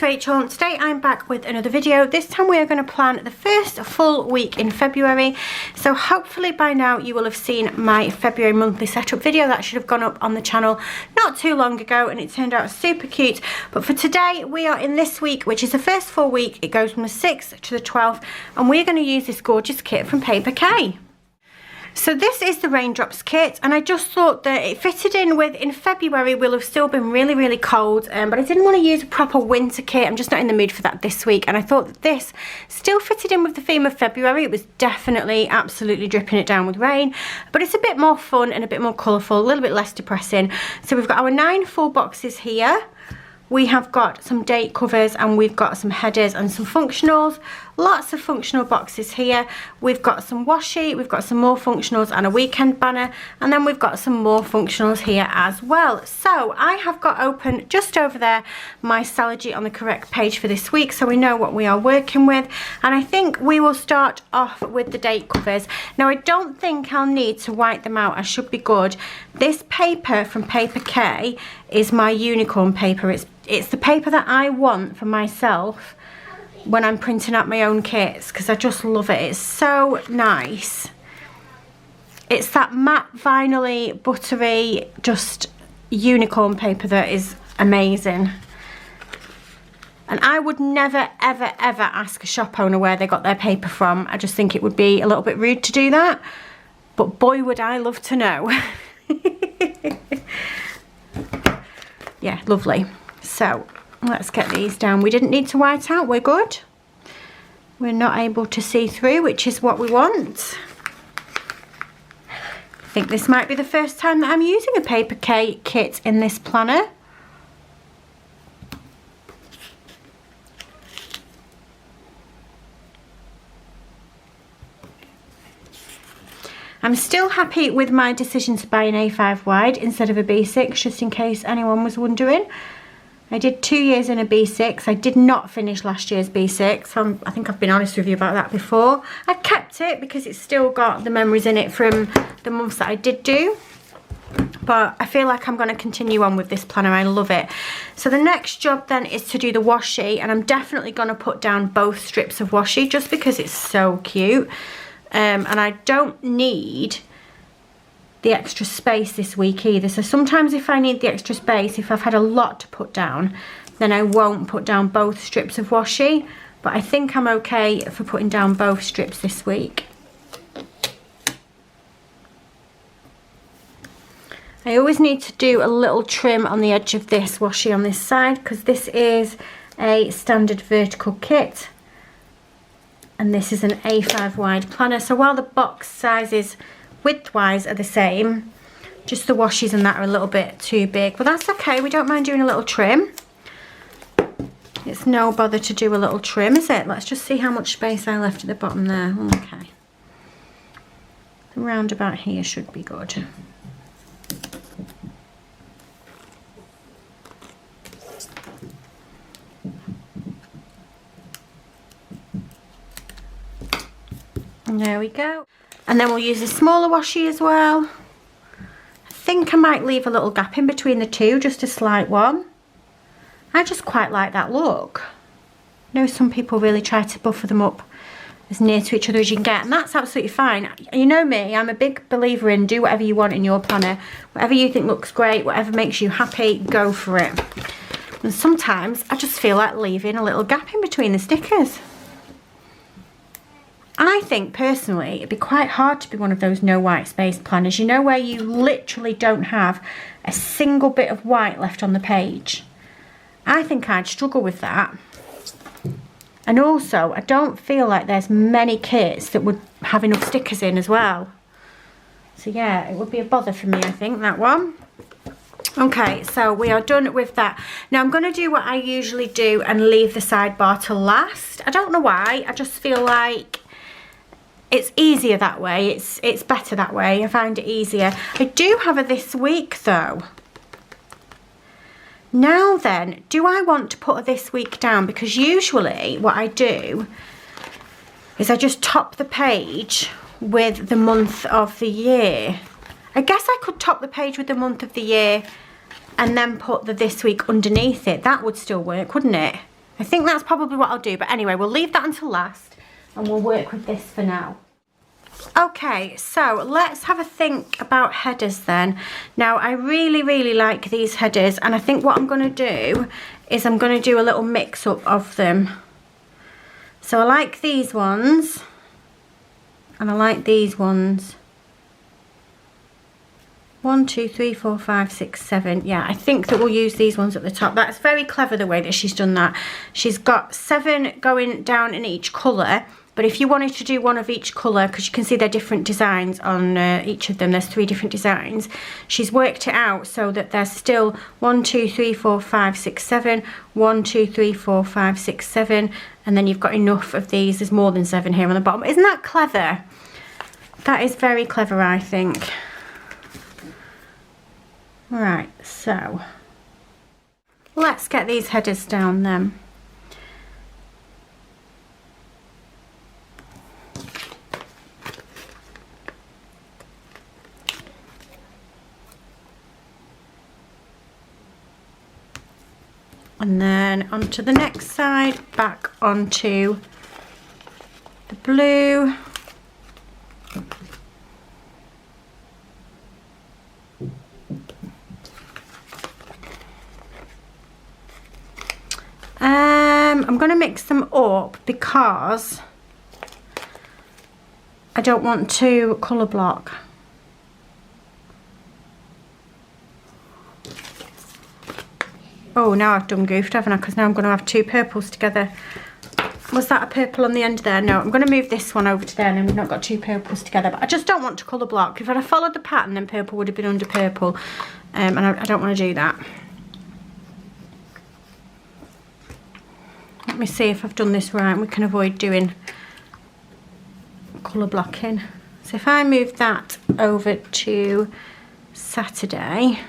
Rachel, and today I'm back with another video. This time we are going to plan the first full week in February. So hopefully by now you will have seen my February monthly setup video that should have gone up on the channel not too long ago, and it turned out super cute. But for today we are in this week, which is the first full week. It goes from the 6th to the 12th, and we're going to use this gorgeous kit from Paper K. So this is the Raindrops kit, and I just thought that it fitted in with, in February we'll have still been really cold, but I didn't want to use a proper winter kit. I'm just not in the mood for that this week, and I thought that this still fitted in with the theme of February. It was definitely absolutely dripping it down with rain, but it's a bit more fun and a bit more colourful, a little bit less depressing. So we've got our 9 full boxes here. We have got some date covers, and we've got some headers and some functionals. Lots of functional boxes here. We've got some washi, we've got some more functionals and a weekend banner, and then we've got some more functionals here as well. So I have got open just over there my Salogy on the correct page for this week, so we know what we are working with. And I think we will start off with the date covers. Now I don't think I'll need to white them out, I should be good. This paper from Paper K is my unicorn paper. It's the paper that I want for myself when I'm printing out my own kits, because I just love it. It's so nice. It's that matte vinyl-y, buttery, just unicorn paper that is amazing. And I would never ever ask a shop owner where they got their paper from. I just think it would be a little bit rude to do that, but boy would I love to know. Yeah, lovely. So let's get these down. We didn't need to white out, we're good. We're not able to see through, which is what we want. I think this might be the first time that I'm using a Paper K kit in this planner. I'm still happy with my decision to buy an A5 wide instead of a B6, just in case anyone was wondering. I did 2 years in a B6. I did not finish last year's B6. I think I've been honest with you about that before. I've kept it because it's still got the memories in it from the months that I did do. But I feel like I'm going to continue on with this planner. I love it. So the next job then is to do the washi, and I'm definitely going to put down both strips of washi just because it's so cute. And I don't need the extra space this week either. So sometimes if I need the extra space, if I've had a lot to put down, then I won't put down both strips of washi. But I think I'm okay for putting down both strips this week. I always need to do a little trim on the edge of this washi on this side, because this is a standard vertical kit. And this is an A5 wide planner. So while the box sizes width-wise are the same, just the washes and that are a little bit too big. But that's okay, we don't mind doing a little trim. It's no bother to do a little trim, is it? Let's just see how much space I left at the bottom there. Okay. Around about here should be good. There we go. And then we'll use a smaller washi as well. I think I might leave a little gap in between the two, just a slight one. I just quite like that look. I know some people really try to buffer them up as near to each other as you can get, and that's absolutely fine. You know me, I'm a big believer in do whatever you want in your planner. Whatever you think looks great, whatever makes you happy, go for it. And sometimes I just feel like leaving a little gap in between the stickers. I think personally it'd be quite hard to be one of those no white space planners, you know, where you literally don't have a single bit of white left on the page. I think I'd struggle with that. And also I don't feel like there's many kits that would have enough stickers in as well. So yeah, it would be a bother for me, I think, that one. Okay, so we are done with that. Now I'm going to do what I usually do and leave the sidebar to last. I don't know why, I just feel like it's easier that way. It's better that way. I find it easier. I do have a this week though. Now then, do I want to put a this week down? Because usually what I do is I just top the page with the month of the year. I guess I could top the page with the month of the year and then put the this week underneath it. That would still work, wouldn't it? I think that's probably what I'll do, but anyway, we'll leave that until last and we'll work with this for now. Okay, so let's have a think about headers then. Now, I really like these headers, and I think what I'm going to do is I'm going to do a little mix up of them. So I like these ones, and I like these ones. 1, 2, 3, 4, 5, 6, 7. Yeah, I think that we'll use these ones at the top. That's very clever the way that she's done that. She's got 7 going down in each colour. But if you wanted to do one of each colour, because you can see they're different designs on each of them, there's 3 different designs. She's worked it out so that there's still 1, 2, 3, 4, 5, 6, 7, 1, 2, 3, 4, 5, 6, 7, and then you've got enough of these. There's more than 7 here on the bottom. Isn't that clever? That is very clever, I think. Right, so let's get these headers down then. And then onto the next side, back onto the blue. I'm going to mix them up because I don't want to colour block. Oh, now I've done goofed, haven't I? Because now I'm going to have 2 purples together. Was that a purple on the end there? No, I'm going to move this one over to there, and then we've not got 2 purples together. But I just don't want to colour block. If I'd have followed the pattern, then purple would have been under purple. And I don't want to do that. Let me see if I've done this right, and we can avoid doing colour blocking. So if I move that over to Saturday,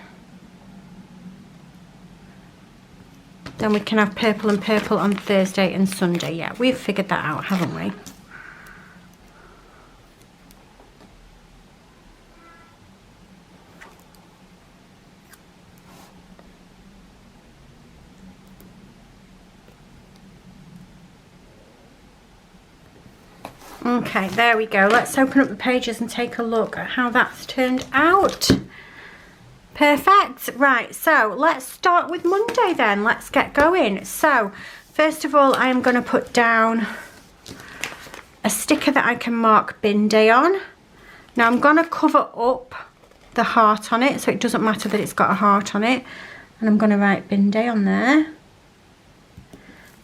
then we can have purple and purple on Thursday and Sunday. Yeah, we've figured that out, haven't we? Okay, there we go. Let's open up the pages and take a look at how that's turned out. Perfect. Right, so let's start with Monday then. Let's get going. So first of all, I am going to put down a sticker that I can mark bin day on. Now I'm going to cover up the heart on it, so it doesn't matter that it's got a heart on it, and I'm going to write bin day on there.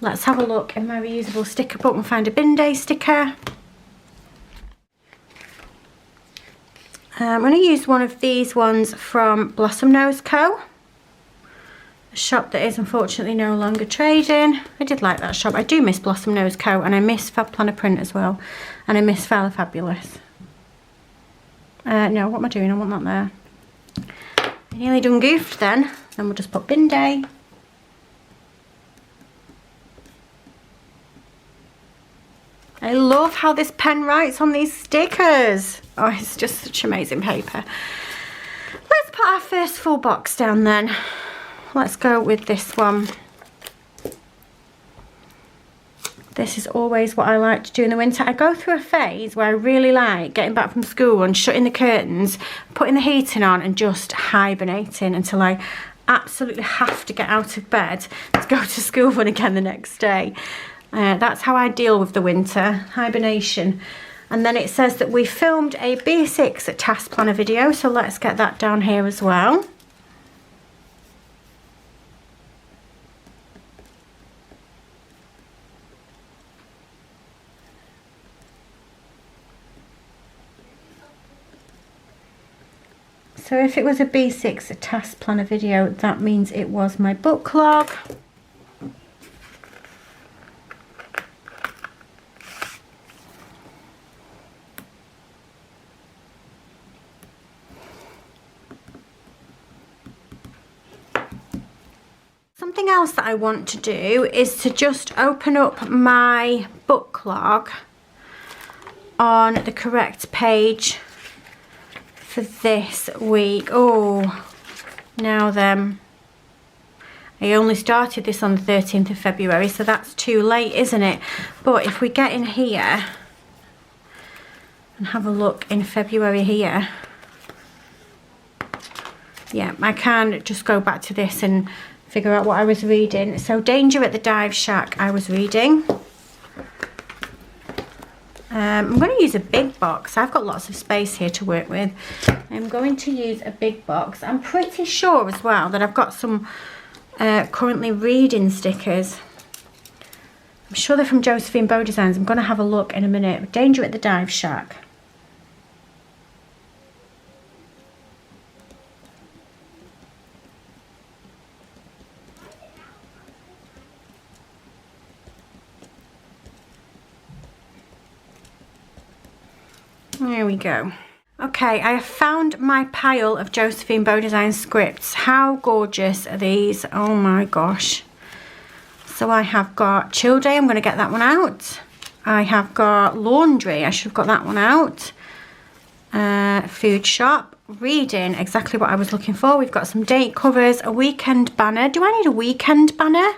Let's have a look in my reusable sticker book and find a bin day sticker. I'm going to use one of these ones from Blossom Nose Co. A shop that is unfortunately no longer trading. I did like that shop. I do miss Blossom Nose Co. and I miss Fab Planner Print as well. And I miss Fowler Fabulous. No, what am I doing? I want that there. I nearly done goofed then. Then we'll just put bin day. I love how this pen writes on these stickers. Oh, it's just such amazing paper. Let's put our first full box down then. Let's go with this one. This is always what I like to do in the winter. I go through a phase where I really like getting back from school and shutting the curtains, putting the heating on and just hibernating until I absolutely have to get out of bed to go to school run again the next day. That's how I deal with the winter, hibernation. And then it says that we filmed a basics task planner video, so let's get that down here as well. So if it was a basics task planner video, that means it was my book log. Something else that I want to do is to just open up my book log on the correct page for this week. Oh, now then. I only started this on the 13th of February, so that's too late, isn't it? But if we get in here and have a look in February here, yeah, I can just go back to this and figure out what I was reading. So Danger at the Dive Shack I was reading. I'm going to use a big box. I've got lots of space here to work with. I'm going to use a big box. I'm pretty sure as well that I've got some currently reading stickers. I'm sure they're from Josephine Beau Designs. I'm going to have a look in a minute. Danger at the Dive Shack. There we go. Okay, I have found my pile of Josephine Beau Designs scripts. How gorgeous are these? Oh my gosh. So I have got Chill Day, I'm going to get that one out. I have got Laundry, I should have got that one out. Food Shop, Reading, exactly what I was looking for. We've got some date covers, a weekend banner. Do I need a weekend banner?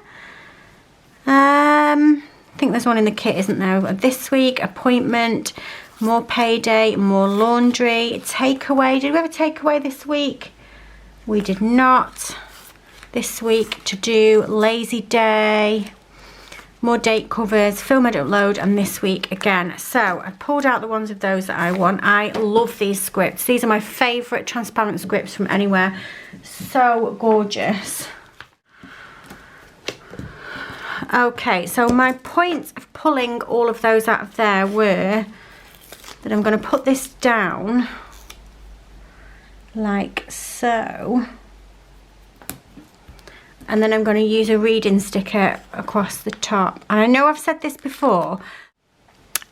I think there's one in the kit, isn't there? This week, Appointment, more Payday, more Laundry, Takeaway. Did we have a takeaway this week? We did not. This week to do Lazy Day, more date covers, Film Edit Upload, and this week again. So I pulled out the ones of those that I want. I love these scripts. These are my favourite transparent scripts from anywhere. So gorgeous. Okay, so my point of pulling all of those out of there were that I'm going to put this down like so, and then I'm going to use a reading sticker across the top. And I know I've said this before,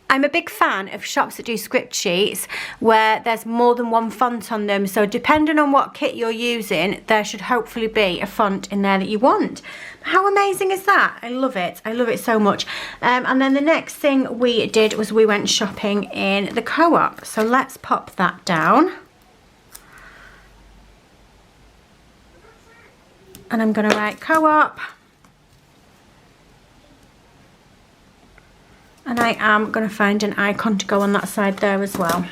I'm a big fan of shops that do script sheets where there's more than one font on them. So depending on what kit you're using, there should hopefully be a font in there that you want. How amazing is that? I love it. I love it so much. And then the next thing we did was we went shopping in the Co-op. So let's pop that down. And I'm going to write Co-op. And I am going to find an icon to go on that side there as well.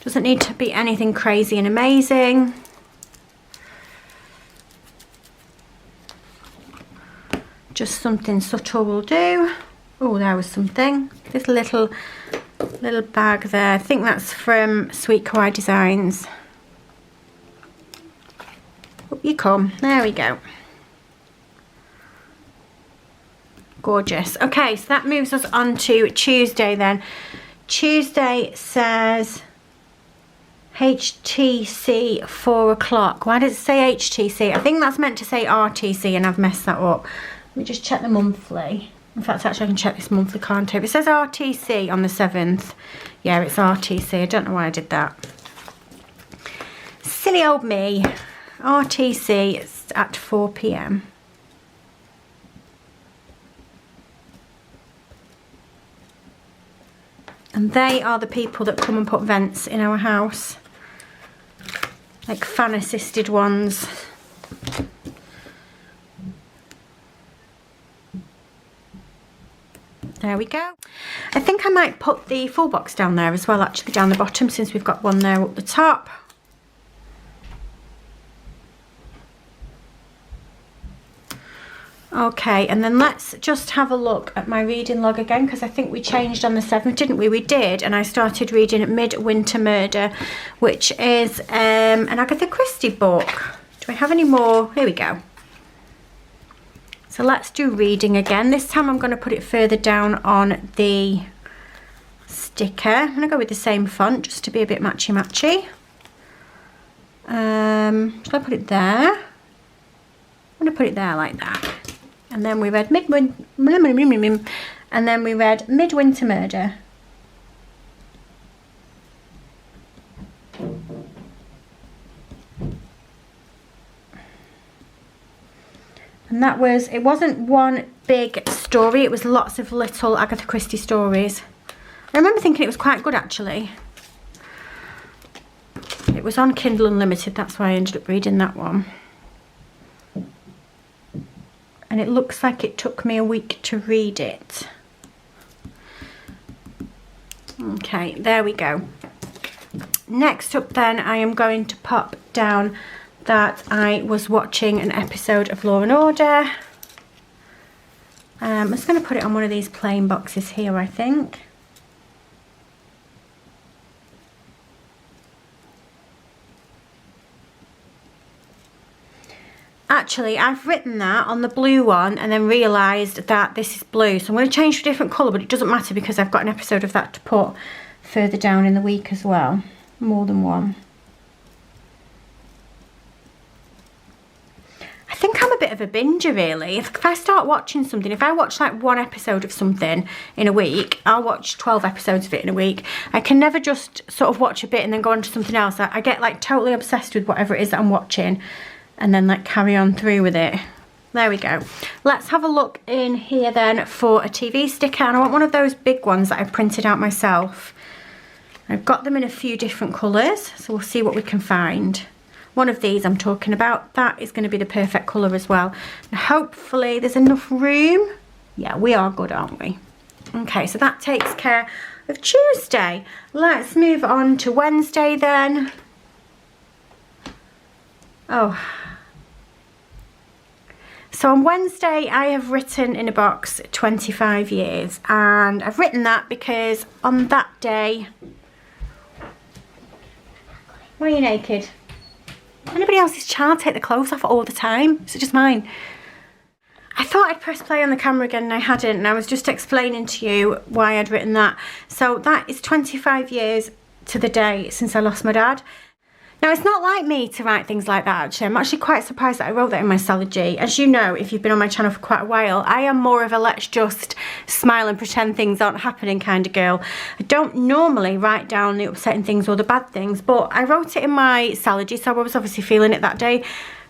Doesn't need to be anything crazy and amazing. Just something subtle will do. Oh, there was something. This little bag there. I think that's from Courier Designs. Up you come. There we go. Gorgeous. Okay, so that moves us on to Tuesday then. Tuesday says HTC 4 o'clock. Why does it say HTC? I think that's meant to say RTC and I've messed that up. Let me just check the monthly. In fact, actually I can check this monthly, can't I? It says RTC on the 7th. Yeah, it's RTC. I don't know why I did that. Silly old me. RTC is at 4 PM. And they are the people that come and put vents in our house. Like fan assisted ones. There we go. I think I might put the full box down there as well, actually down the bottom, since we've got one there up the top. Okay, and then let's just have a look at my reading log again, because I think we changed on the 7th, didn't we? We did, and I started reading Midwinter Murder, which is an Agatha Christie book. Do I have any more? Here we go. So let's do reading again. This time I'm going to put it further down on the sticker. I'm going to go with the same font just to be a bit matchy-matchy. Should I put it there? I'm going to put it there like that. And then we read Midwinter Murder. And that was, it wasn't one big story, it was lots of little Agatha Christie stories. I remember thinking it was quite good actually. It was on Kindle Unlimited, that's why I ended up reading that one. and it looks like it took me a week to read it. Okay, there we go. Next up then, I am going to pop down that I was watching an episode of Law and Order. I'm just going to put it on one of these plain boxes here, I think. Actually, I've written that on the blue one and then realised that this is blue. So I'm going to change to a different colour, but it doesn't matter because I've got an episode of that to put further down in the week as well. More than one. I think I'm a bit of a binger really. If I start watching something, if I watch like one episode of something in a week, I'll watch 12 episodes of it in a week. I can never just sort of watch a bit and then go on to something else. I get like totally obsessed with whatever it is that I'm watching and then like carry on through with it. There we go. Let's have a look in here then for a TV sticker, and I want one of those big ones that I printed out myself. I've got them in a few different colours, so we'll see what we can find. One of these I'm talking about, that is going to be the perfect colour as well. And hopefully there's enough room. Yeah, we are good, aren't we? Okay, so that takes care of Tuesday. Let's move on to Wednesday then. Oh. So on Wednesday I have written in a box 25 years, and I've written that because on that day... Why are you naked? Anybody else's child take the clothes off all the time? Is it just mine? I thought I'd press play on the camera again and I hadn't, and I was just explaining to you why I'd written that. So that is 25 years to the day since I lost my dad. Now, it's not like me to write things like that, actually. I'm actually quite surprised that I wrote that in my Salogy. As you know, if you've been on my channel for quite a while, I am more of a let's just smile and pretend things aren't happening kind of girl. I don't normally write down the upsetting things or the bad things, but I wrote it in my Salogy, so I was obviously feeling it that day.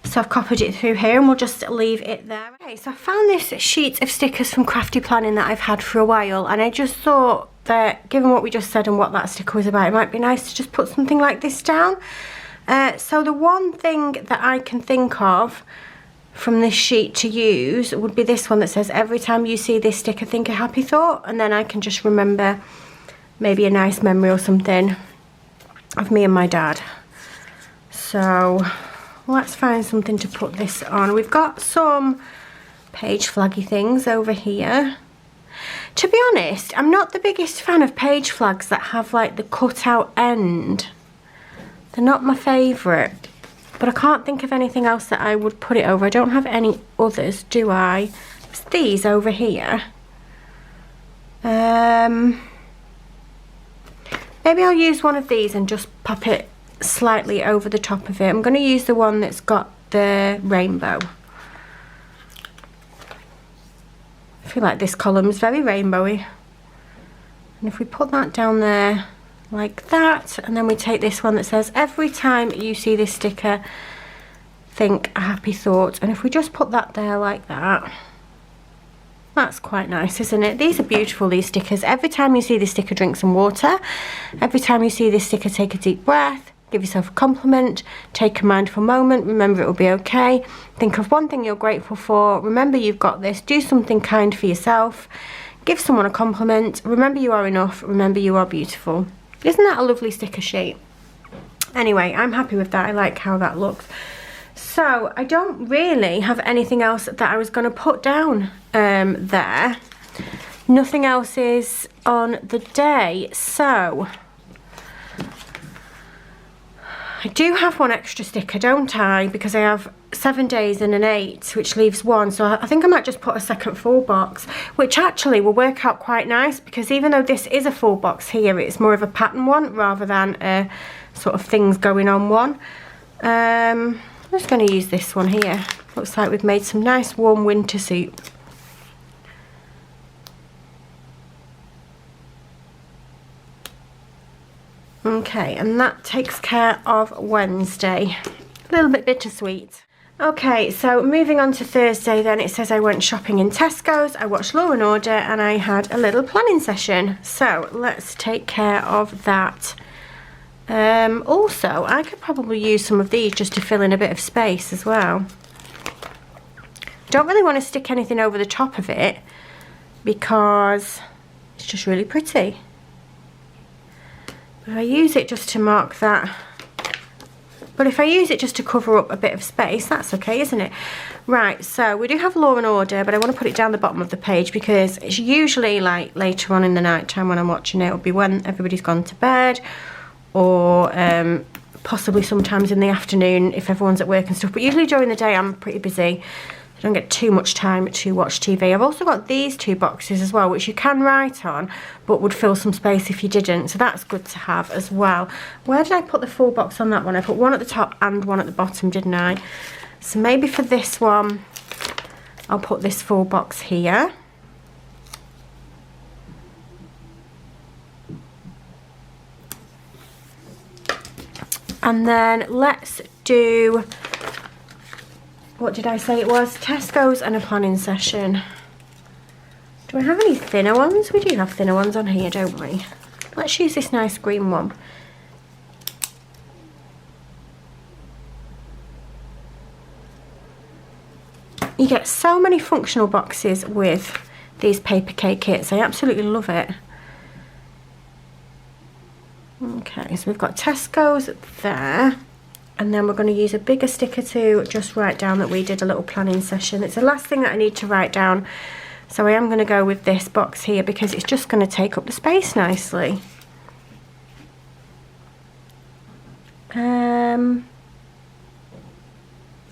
So I've copied it through here and we'll just leave it there. Okay, so I found this sheet of stickers from Crafty Planning that I've had for a while, and I just thought that given what we just said and what that sticker was about, it might be nice to just put something like this down. So the one thing that I can think of from this sheet to use would be this one that says, every time you see this sticker, think a happy thought, and then I can just remember maybe a nice memory or something of me and my dad. So let's find something to put this on. We've got some page flaggy things over here. To be honest, I'm not the biggest fan of page flags that have like the cut out end. They're not my favourite, but I can't think of anything else that I would put it over. I don't have any others, do I? It's these over here. Maybe I'll use one of these and just pop it slightly over the top of it. I'm going to use the one that's got the rainbow. I feel like this column is very rainbowy. And if we put that down there like that, and then we take this one that says, every time you see this sticker, think a happy thought. And if we just put that there like that, that's quite nice, isn't it? These are beautiful, these stickers. Every time you see this sticker, drink some water. Every time you see this sticker, take a deep breath. Give yourself a compliment. Take a mindful moment. Remember, it will be okay. Think of one thing you're grateful for. Remember, you've got this. Do something kind for yourself. Give someone a compliment. Remember, you are enough. Remember, you are beautiful. Isn't that a lovely sticker sheet? Anyway, I'm happy with that. I like how that looks. So I don't really have anything else that I was going to put down there. Nothing else is on the day. So I do have one extra sticker, don't I? Because I have 7 days and an 8, which leaves 1. So I think I might just put a second full box, which actually will work out quite nice, because even though this is a full box here, it's more of a pattern one rather than a sort of things going on one. I'm just going to use this one here. Looks like we've made some nice warm winter soup. Okay, and that takes care of Wednesday. A little bit bittersweet. Okay, so moving on to Thursday then, it says I went shopping in Tesco's, I watched Law and Order, and I had a little planning session. So let's take care of that. Also, I could probably use some of these just to fill in a bit of space as well. Don't really want to stick anything over the top of it because it's just really pretty. If I use it just to mark that, but if I use it just to cover up a bit of space, that's okay, isn't it? Right, so we do have Law and Order, but I want to put it down the bottom of the page because it's usually like later on in the night time when I'm watching it. It'll be when everybody's gone to bed, or possibly sometimes in the afternoon if everyone's at work and stuff. But usually during the day I'm pretty busy. I don't get too much time to watch TV. I've also got these 2 boxes as well, which you can write on, but would fill some space if you didn't. So that's good to have as well. Where did I put the full box on that one? I put one at the top and one at the bottom, didn't I? So maybe for this one, I'll put this full box here. And then let's do, what did I say it was? Tesco's and a planning session. Do I have any thinner ones? We do have thinner ones on here, don't we? Let's use this nice green one. You get so many functional boxes with these paper cake kits. I absolutely love it. Okay, so we've got Tesco's there. And then we're going to use a bigger sticker to just write down that we did a little planning session. It's the last thing that I need to write down. So I am going to go with this box here because it's just going to take up the space nicely.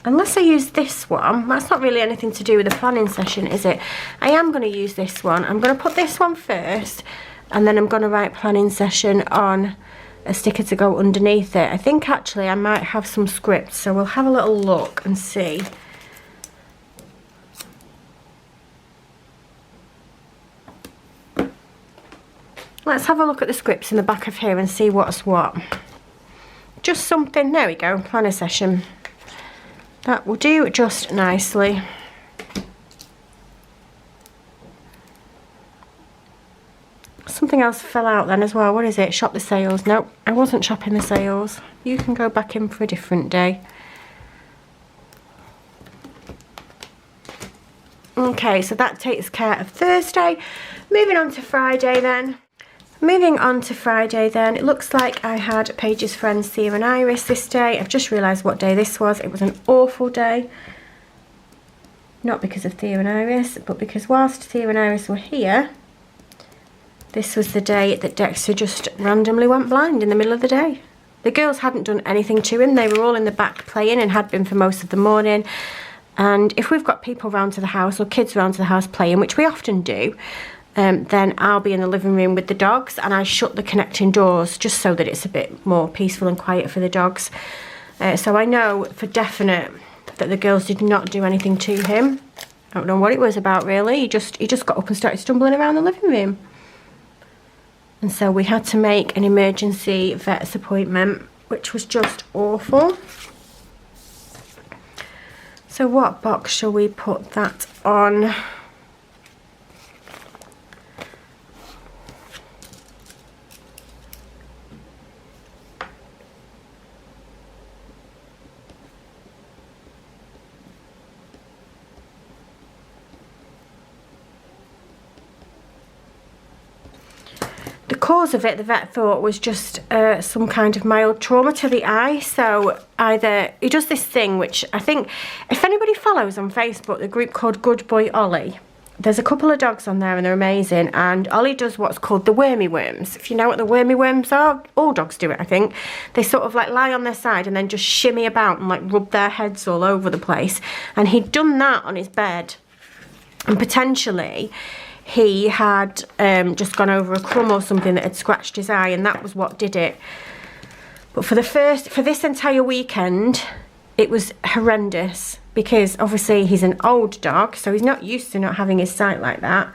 Unless I use this one, that's not really anything to do with the planning session, is it? I am going to use this one. I'm going to put this one first, and then I'm going to write planning session on a sticker to go underneath it. I think actually I might have some scripts, so we'll have a little look and see. Let's have a look at the scripts in the back of here and see what's what. Just something, there we go, planner session. That will do just nicely. Something else fell out then as well. What is it? Shop the sales. Nope, I wasn't shopping the sales. You can go back in for a different day. Okay, so that takes care of Thursday. Moving on to Friday then. It looks like I had Paige's friends Thea and Iris this day. I've just realised what day this was. It was an awful day. Not because of Thea and Iris, but because whilst Thea and Iris were here, this was the day that Dexter just randomly went blind in the middle of the day. The girls hadn't done anything to him. They were all in the back playing and had been for most of the morning. And if we've got people round to the house or kids round to the house playing, which we often do, then I'll be in the living room with the dogs and I shut the connecting doors just so that it's a bit more peaceful and quiet for the dogs. So I know for definite that the girls did not do anything to him. I don't know what it was about really. He just got up and started stumbling around the living room. And so we had to make an emergency vet's appointment, which was just awful. So what box shall we put that on? The cause of it, the vet thought, was just some kind of mild trauma to the eye. So either he does this thing, which I think if anybody follows on Facebook, the group called Good Boy Ollie, there's a couple of dogs on there and they're amazing. And Ollie does what's called the wormy worms. If you know what the wormy worms are, all dogs do it, I think. They sort of like lie on their side and then just shimmy about and like rub their heads all over the place. And he'd done that on his bed. And potentially he had just gone over a crumb or something that had scratched his eye, and that was what did it. But for this entire weekend, it was horrendous because obviously he's an old dog, so he's not used to not having his sight like that.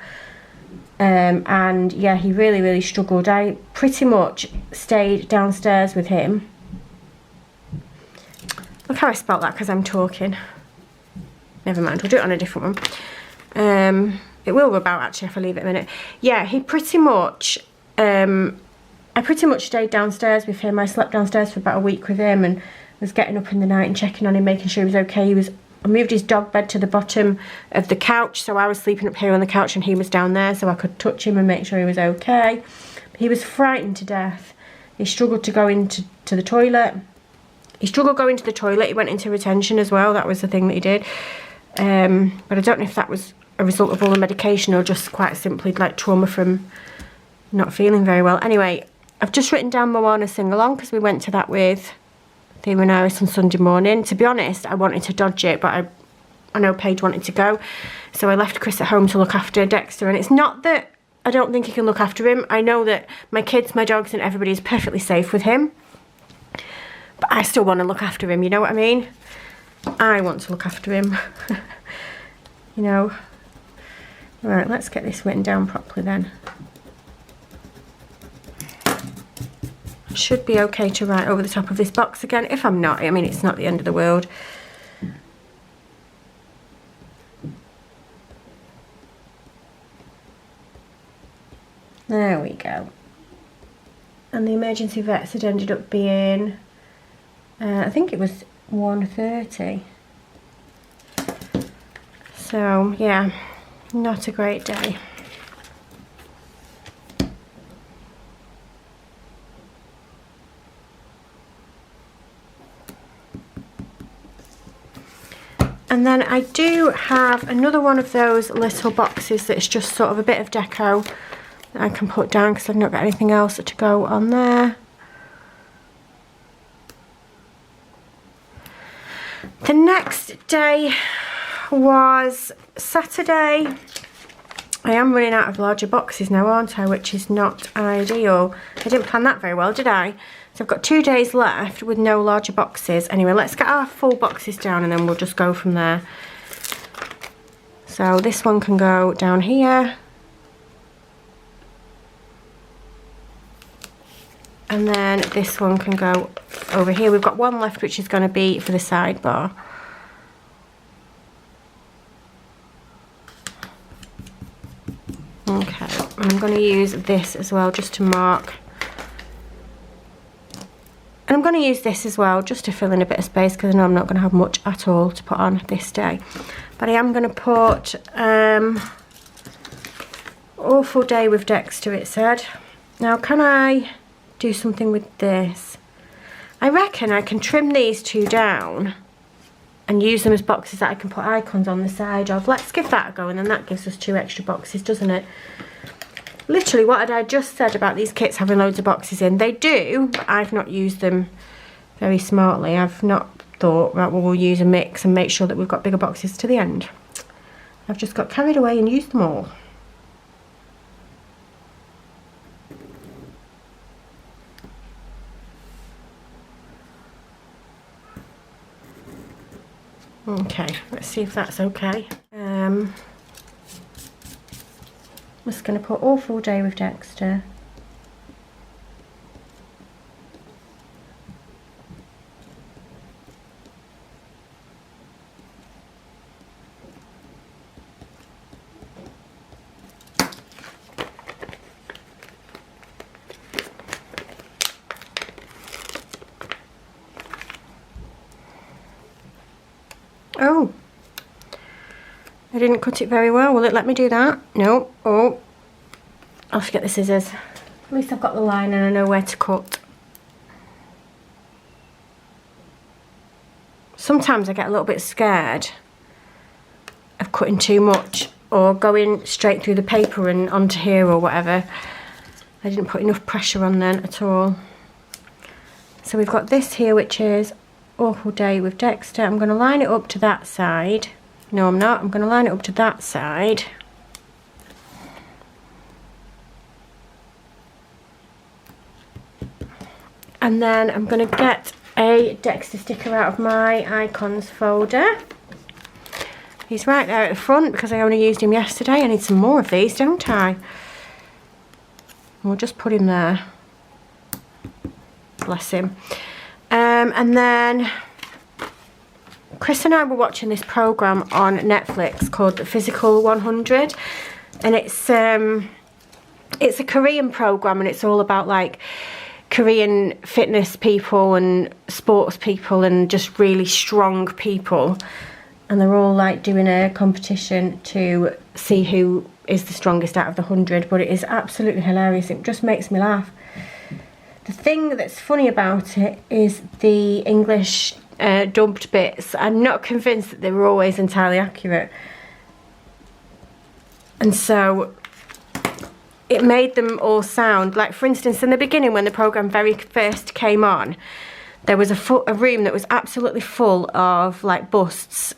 And yeah, he really, really struggled. I pretty much stayed downstairs with him. Look how I spelt that because I'm talking. Never mind, we'll do it on a different one. It will rub out actually if I leave it a minute. Yeah, he pretty much, I pretty much stayed downstairs with him. I slept downstairs for about a week with him and was getting up in the night and checking on him, making sure he was okay. He was I moved his dog bed to the bottom of the couch, so I was sleeping up here on the couch and he was down there, so I could touch him and make sure he was okay. He was frightened to death. He struggled to go into the toilet. He struggled going to the toilet. He went into retention as well. That was the thing that he did. But I don't know if that was a result of all the medication or just quite simply like trauma from not feeling very well. Anyway, I've just written down Moana Sing Along because we went to that with Theo and Iris on Sunday morning. To be honest, I wanted to dodge it, but I know Paige wanted to go. So I left Chris at home to look after Dexter. And it's not that I don't think he can look after him. I know that my kids, my dogs and everybody is perfectly safe with him. But I still want to look after him, you know what I mean? I want to look after him. You know. Right, let's get this written down properly then. Should be okay to write over the top of this box again. If I'm not, I mean, it's not the end of the world. There we go. And the emergency vets had ended up being, I think it was 1:30. So, yeah, not a great day. And then I do have another one of those little boxes that's just sort of a bit of deco that I can put down because I've not got anything else to go on there. The next day was Saturday. I am running out of larger boxes now, aren't I? Which is not ideal. I didn't plan that very well, did I? So I've got 2 days left with no larger boxes. Anyway, let's get our full boxes down and then we'll just go from there. So this one can go down here. And then this one can go over here. We've got one left which is going to be for the sidebar. Okay, I'm going to use this as well just to mark. And I'm going to use this as well just to fill in a bit of space because I know I'm not going to have much at all to put on this day. But I am going to put awful day with Dexter, it said. Now can I do something with this? I reckon I can trim these two down and use them as boxes that I can put icons on the side of. Let's give that a go and then that gives us 2 extra boxes, doesn't it? Literally what had I just said about these kits having loads of boxes in. They do, but I've not used them very smartly. I've not thought, right, well, we'll use a mix and make sure that we've got bigger boxes to the end. I've just got carried away and used them all. Okay, let's see if that's okay. I'm just going to put awful day with Dexter. Oh, I didn't cut it very well. Will it let me do that? No. Oh, I'll have to get the scissors. At least I've got the line and I know where to cut. Sometimes I get a little bit scared of cutting too much or going straight through the paper and onto here or whatever. I didn't put enough pressure on then at all. So we've got this here, which is awful day with Dexter. I'm going to line it up to that side. No, I'm not. I'm going to line it up to that side. And then I'm going to get a Dexter sticker out of my icons folder. He's right there at the front because I only used him yesterday. I need some more of these, don't I? We'll just put him there. Bless him. And then Chris and I were watching this program on Netflix called The Physical 100, and it's a Korean program, and it's all about like Korean fitness people and sports people and just really strong people. and they're all like doing a competition to see who is the strongest out of the 100, but it is absolutely hilarious. It just makes me laugh. The thing that's funny about it is the English dubbed bits. I'm not convinced that they were always entirely accurate, and so it made them all sound like, for instance, in the beginning when the programme very first came on, there was a room that was absolutely full of like busts,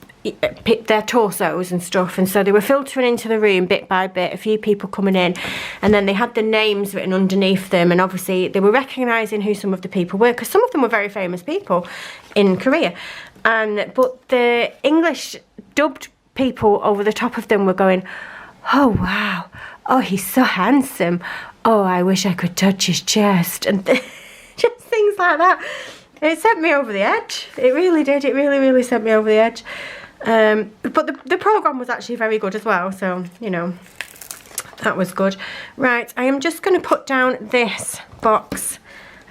their torsos and stuff, and so they were filtering into the room bit by bit, a few people coming in, and then they had the names written underneath them, and obviously they were recognising who some of the people were, because some of them were very famous people in Korea, but the English dubbed people over the top of them were going, oh wow, oh he's so handsome, oh I wish I could touch his chest, and just things like that. It sent me over the edge. It really did. It really sent me over the edge. But the programme was actually very good as well, so you know, that was good. Right, I am just going to put down this box.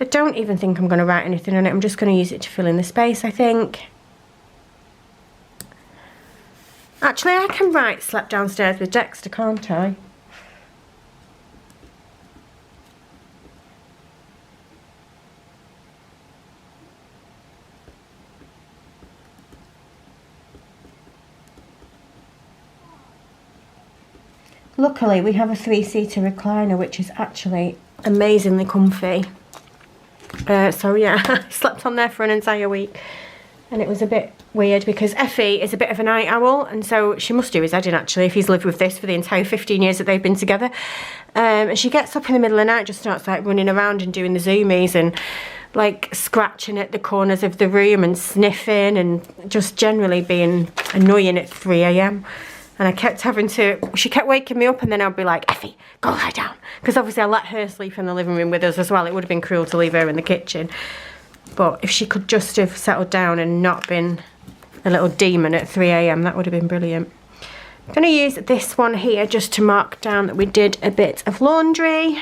I don't even think I'm going to write anything on it. I'm just going to use it to fill in the space, I think. Actually, I can write slept downstairs with Dexter, can't I? Luckily, we have a 3-seater recliner, which is actually amazingly comfy. So yeah, I slept on there for an entire week. And it was a bit weird because Effie is a bit of a night owl, and so she must do his head in actually if he's lived with this for the entire 15 years that they've been together. And she gets up in the middle of the night, just starts like running around and doing the zoomies and like scratching at the corners of the room and sniffing and just generally being annoying at 3 AM. And I kept having to, she kept waking me up, and then I'd be like, Effie, go lie down. Because obviously I let her sleep in the living room with us as well. It would have been cruel to leave her in the kitchen. But if she could just have settled down and not been a little demon at 3 AM, that would have been brilliant. I'm going to use this one here just to mark down that we did a bit of laundry.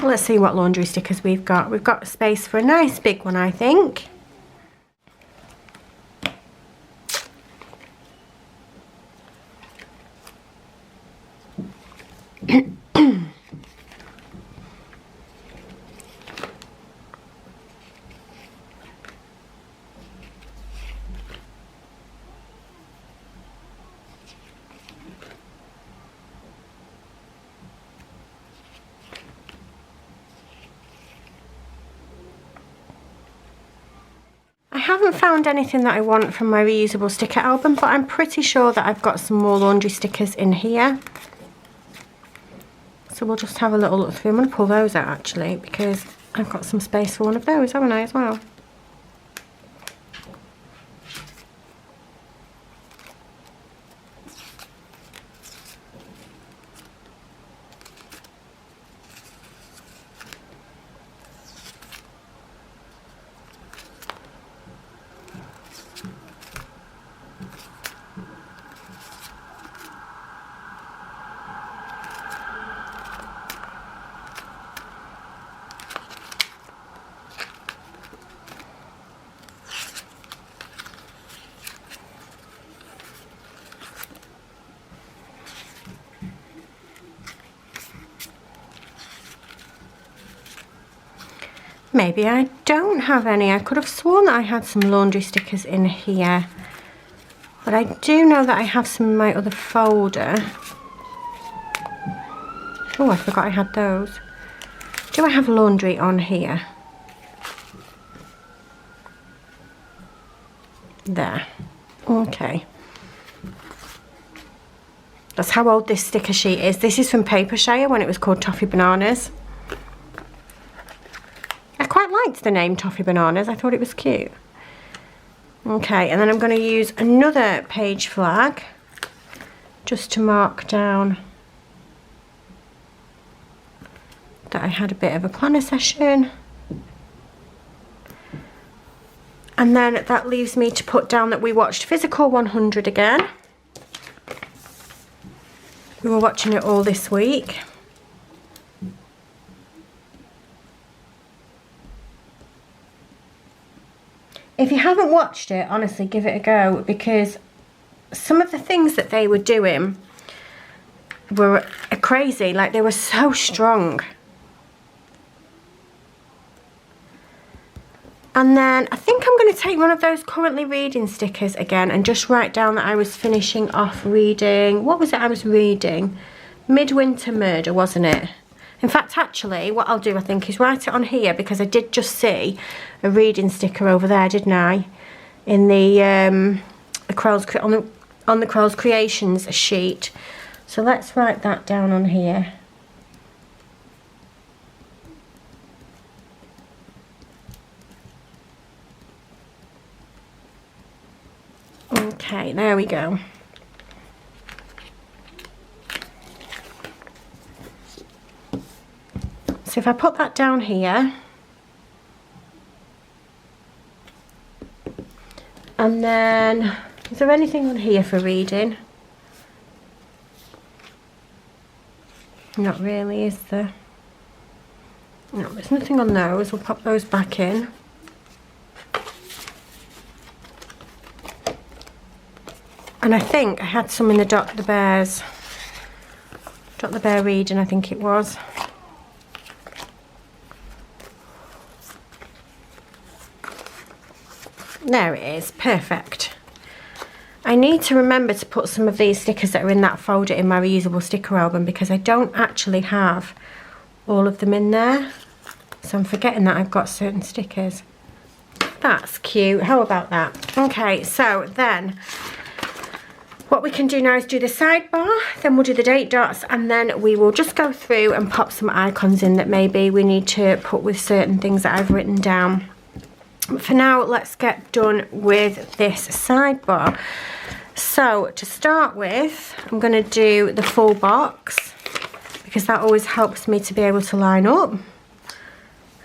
Let's see what laundry stickers we've got. We've got space for a nice big one, I think. I haven't found anything that I want from my reusable sticker album, but I'm pretty sure that I've got some more laundry stickers in here. So we'll just have a little look through. I'm going to pull those out actually, because I've got some space for one of those, haven't I, as well? Maybe I don't have any. I could have sworn that I had some laundry stickers in here. But I do know that I have some in my other folder. Oh, I forgot I had those. Do I have laundry on here? There. Okay. That's how old this sticker sheet is. This is from Papershare when it was called Toffee Bananas. I quite liked the name Toffee Bananas. I thought it was cute. Okay, and then I'm going to use another page flag just to mark down that I had a bit of a planner session. And then that leaves me to put down that we watched Physical 100 again. We were watching it all this week. If you haven't watched it, honestly, give it a go, because some of the things that they were doing were crazy. Like, they were so strong. And then I think I'm going to take one of those currently reading stickers again and just write down that I was finishing off reading. What was it I was reading? Midwinter Murder, wasn't it? In fact, actually, what I'll do, I think, is write it on here, because I did just see a reading sticker over there, didn't I? In the on the Crowell's Creations sheet. So let's write that down on here. Okay, there we go. So if I put that down here, and then, is there anything on here for reading? Not really, is there? No, there's nothing on those. We'll pop those back in. And I think I had some in the Dot the Bear reading, I think it was. There it is, perfect. I need to remember to put some of these stickers that are in that folder in my reusable sticker album, because I don't actually have all of them in there. So I'm forgetting that I've got certain stickers. That's cute, how about that? Okay, so then what we can do now is do the sidebar, then we'll do the date dots, and then we will just go through and pop some icons in that maybe we need to put with certain things that I've written down. But for now, let's get done with this sidebar. So to start with, I'm going to do the full box, because that always helps me to be able to line up.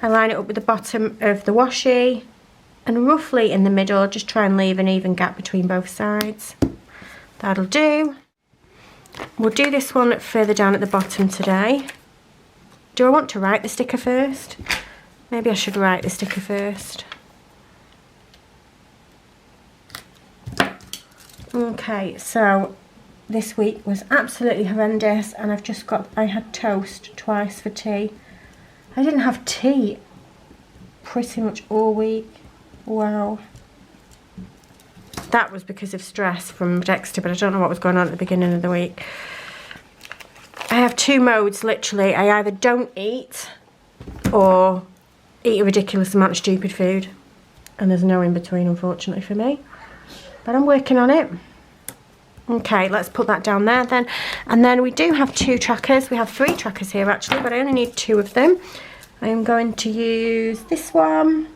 I line it up with the bottom of the washi, and roughly in the middle, just try and leave an even gap between both sides. That'll do. We'll do this one further down at the bottom today. Do I want to write the sticker first? Maybe I should write the sticker first. Okay, so this week was absolutely horrendous, and I had toast twice for tea. I didn't have tea pretty much all week. Wow. That was because of stress from Dexter, but I don't know what was going on at the beginning of the week. I have two modes, literally. I either don't eat or eat a ridiculous amount of stupid food. And there's no in between, unfortunately, for me. But I'm working on it. Okay, let's put that down there then. And then we do have two trackers. We have three trackers here, actually, but I only need two of them. I am going to use this one.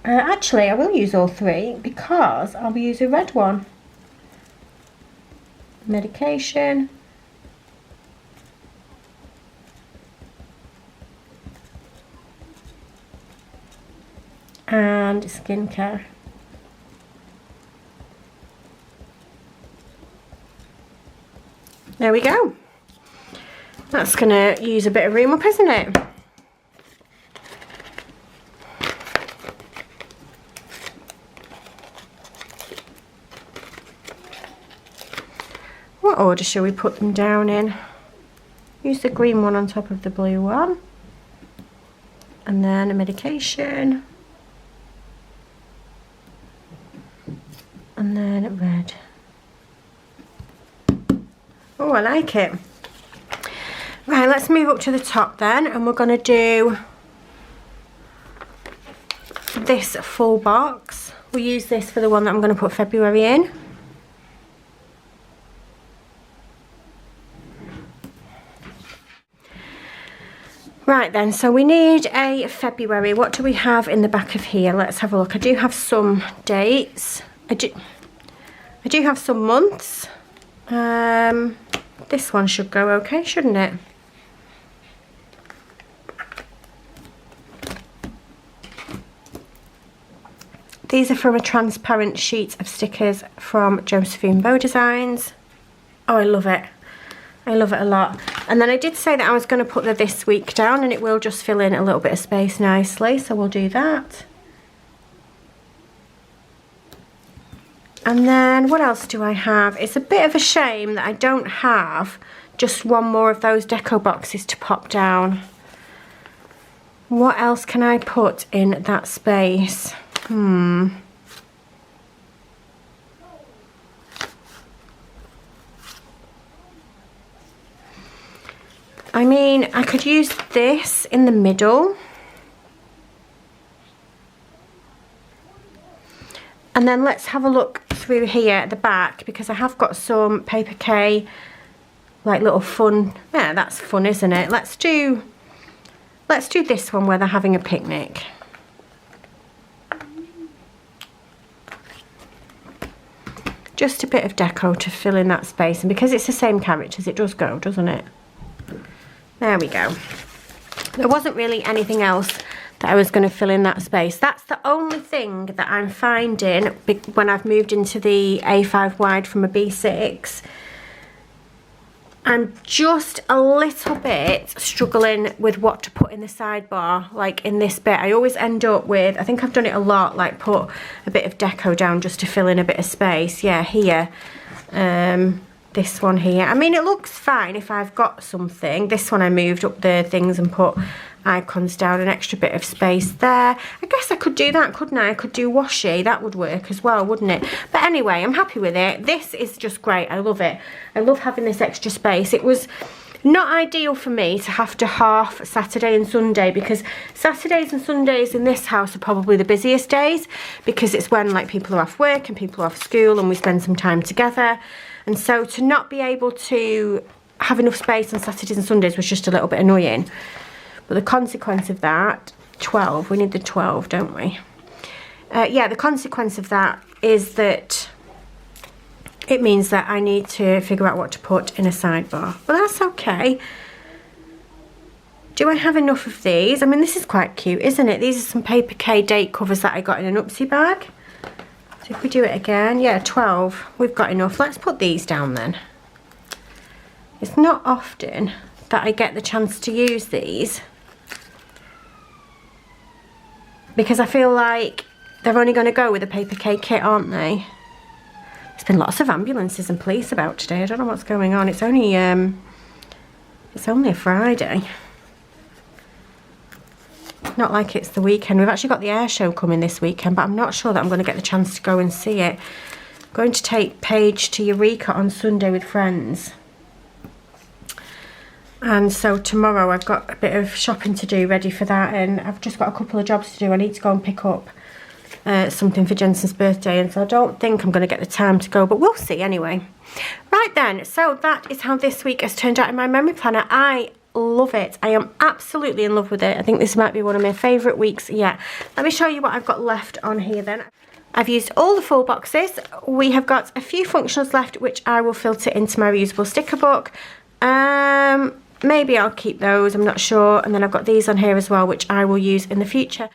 Actually, I will use all three, because I'll be using a red one. Medication. And skincare. There we go. That's going to use a bit of room up, isn't it? What order shall we put them down in? Use the green one on top of the blue one. And then a medication. And then a red. Oh, I like it. Right, let's move up to the top then, and we're going to do this full box. We'll use this for the one that I'm going to put February in. Right then, so we need a February. What do we have in the back of here? Let's have a look. I do have some dates. I do have some months. This one should go okay, shouldn't it? These are from a transparent sheet of stickers from Josephine Bow Designs. Oh, I love it. I love it a lot. And then I did say that I was going to put the this week down, and it will just fill in a little bit of space nicely, so we'll do that. And then what else do I have? It's a bit of a shame that I don't have just one more of those deco boxes to pop down. What else can I put in that space? I mean, I could use this in the middle. And then let's have a look through here at the back, because I have got some paper K, like little fun. Yeah, that's fun, isn't it? Let's do this one where they're having a picnic. Just a bit of deco to fill in that space, and because it's the same characters, it does go, doesn't it? There we go. There wasn't really anything else that I was going to fill in that space. That's the only thing that I'm finding when I've moved into the A5 wide from a B6. I'm just a little bit struggling with what to put in the sidebar, like in this bit. I always end up with, I think I've done it a lot, like put a bit of deco down just to fill in a bit of space. Yeah, here. This one here. I mean, it looks fine if I've got something. This one I moved up the things and put icons down, an extra bit of space there. I guess I could do that, couldn't I? I could do washi. That would work as well, wouldn't it? But anyway, I'm happy with it. This is just great. I love it. I love having this extra space. It was not ideal for me to have to half Saturday and Sunday, because Saturdays and Sundays in this house are probably the busiest days, because it's when like people are off work and people are off school and we spend some time together. And so to not be able to have enough space on Saturdays and Sundays was just a little bit annoying. But the consequence of that, 12, we need the 12, don't we? Yeah, the consequence of that is that it means that I need to figure out what to put in a sidebar. But that's okay. Do I have enough of these? I mean, this is quite cute, isn't it? These are some paper K date covers that I got in an Upsy bag. So if we do it again, yeah, 12, we've got enough. Let's put these down then. It's not often that I get the chance to use these, because I feel like they're only going to go with a paper K kit, aren't they? There's been lots of ambulances and police about today. I don't know what's going on. It's only a Friday. Not like it's the weekend. We've actually got the air show coming this weekend, but I'm not sure that I'm going to get the chance to go and see it. I'm going to take Paige to Eureka on Sunday with friends. And so tomorrow I've got a bit of shopping to do ready for that, and I've just got a couple of jobs to do. I need to go and pick up something for Jensen's birthday, and so I don't think I'm going to get the time to go, but we'll see anyway. Right then, so that is how this week has turned out in my memory planner. I love it. I am absolutely in love with it. I think this might be one of my favourite weeks yet. Let me show you what I've got left on here then. I've used all the full boxes. We have got a few functionals left, which I will filter into my reusable sticker book. Maybe I'll keep those, I'm not sure. And then I've got these on here as well, which I will use in the future.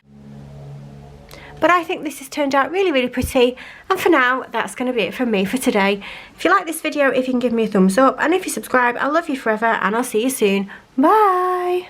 But I think this has turned out really, really pretty. And for now, that's going to be it from me for today. If you like this video, if you can give me a thumbs up. And if you subscribe, I love you forever. And I'll see you soon. Bye!